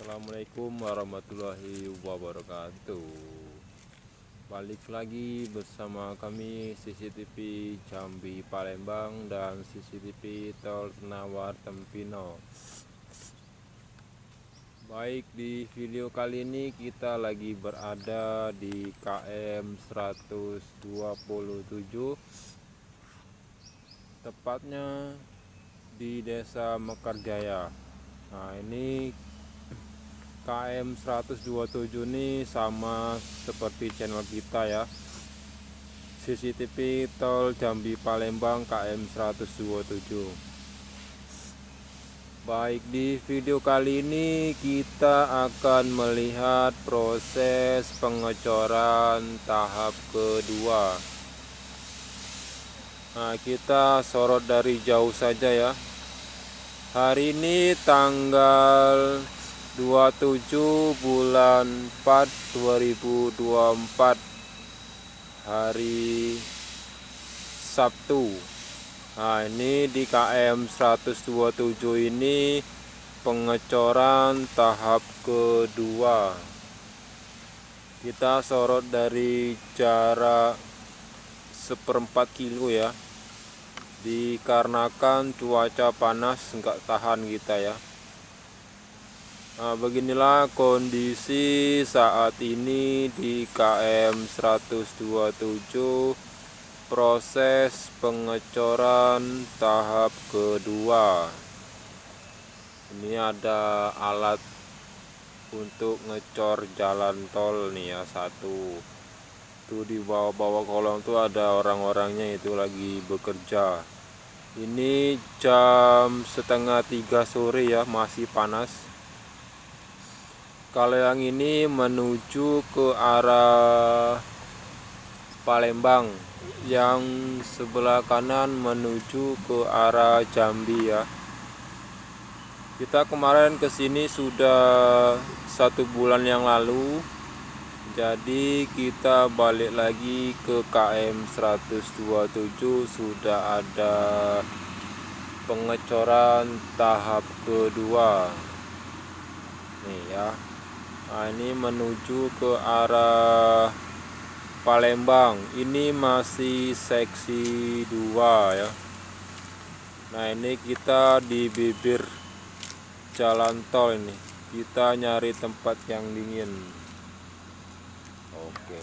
Assalamualaikum warahmatullahi wabarakatuh. Balik lagi bersama kami CCTV Jambi Palembang dan CCTV Tol Senaruar Tempino. Baik, di video kali ini kita lagi berada di KM 127, tepatnya di Desa Mekarjaya. Nah, ini KM 127 ini sama seperti channel kita ya, CCTV Tol Jambi Palembang KM 127. Baik, di video kali ini kita akan melihat proses pengecoran tahap kedua. Nah, kita sorot dari jauh saja ya. Hari ini tanggal 27 bulan 4 2024, hari Sabtu. Nah, ini di KM 127 ini pengecoran tahap kedua. Kita sorot dari jarak 1/4 kilo ya, dikarenakan cuaca panas nggak tahan kita ya. Nah, beginilah kondisi saat ini di KM 127, proses pengecoran tahap kedua. Ini ada alat untuk ngecor jalan tol nih ya, satu. Tuh di bawah-bawah kolong tuh ada orang-orangnya itu lagi bekerja. Ini jam 2:30 sore ya, masih panas. Kalau yang ini menuju ke arah Palembang, yang sebelah kanan menuju ke arah Jambi ya. Kita kemarin kesini sudah 1 bulan yang lalu, jadi kita balik lagi ke KM 127, sudah ada pengecoran tahap kedua nih ya. Nah, ini menuju ke arah Palembang. Ini masih seksi 2 ya. Nah, ini kita di bibir jalan tol ini. Kita nyari tempat yang dingin. Oke.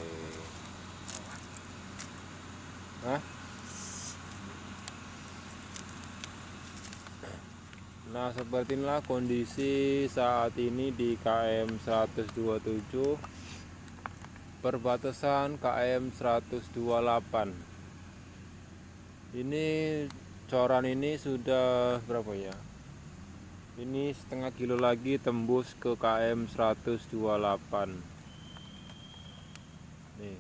Nah, seperti inilah kondisi saat ini di KM 127, perbatasan KM 128. Ini coran ini sudah berapa ya? Ini setengah kilo lagi tembus ke KM 128. Nih.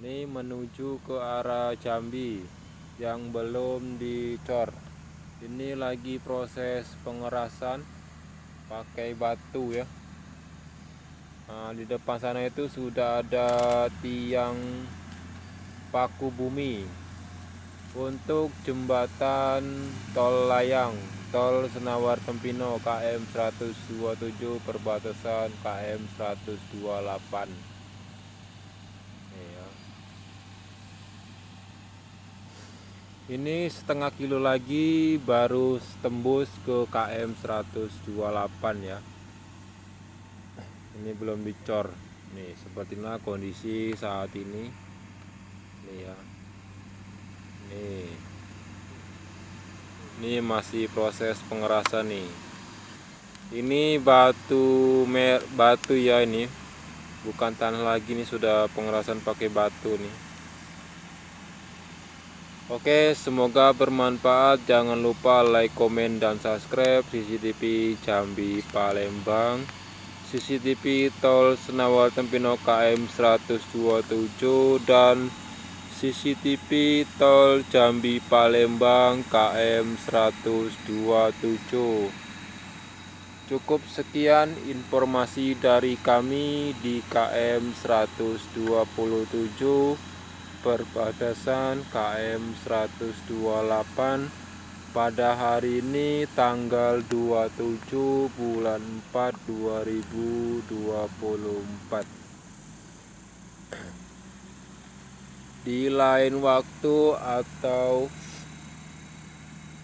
Ini menuju ke arah Jambi yang belum dicor. Ini lagi proses pengerasan pakai batu ya. Nah, di depan sana itu sudah ada tiang paku bumi untuk jembatan tol layang, tol Senaruar Tempino KM 127, perbatasan KM 128. Ini setengah kilo lagi baru tembus ke KM 128 ya. Ini belum dicor. Nih, sepertinya kondisi saat ini. Nih ya. Ini masih proses pengerasan nih. Ini batu ya ini. Bukan tanah lagi, nih sudah pengerasan pakai batu nih. Oke, semoga bermanfaat. Jangan lupa like, komen, dan subscribe CCTV Jambi Palembang, CCTV Tol Senaruar Tempino KM 127, dan CCTV Tol Jambi Palembang KM 127. Cukup sekian informasi dari kami di KM 127, perbatasan KM 128, pada hari ini tanggal 27 bulan 4 2024. Di lain waktu atau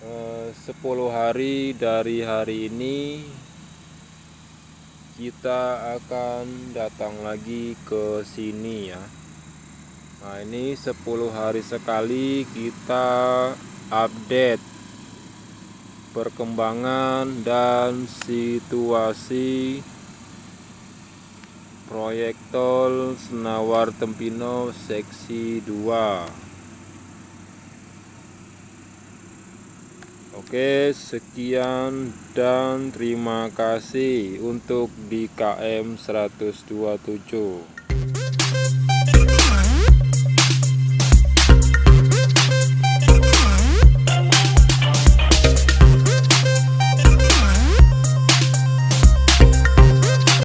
10 hari dari hari ini kita akan datang lagi ke sini ya. Nah, ini 10 hari sekali kita update perkembangan dan situasi proyek tol Senawar Tempino seksi 2. Oke, sekian dan terima kasih untuk di KM 127.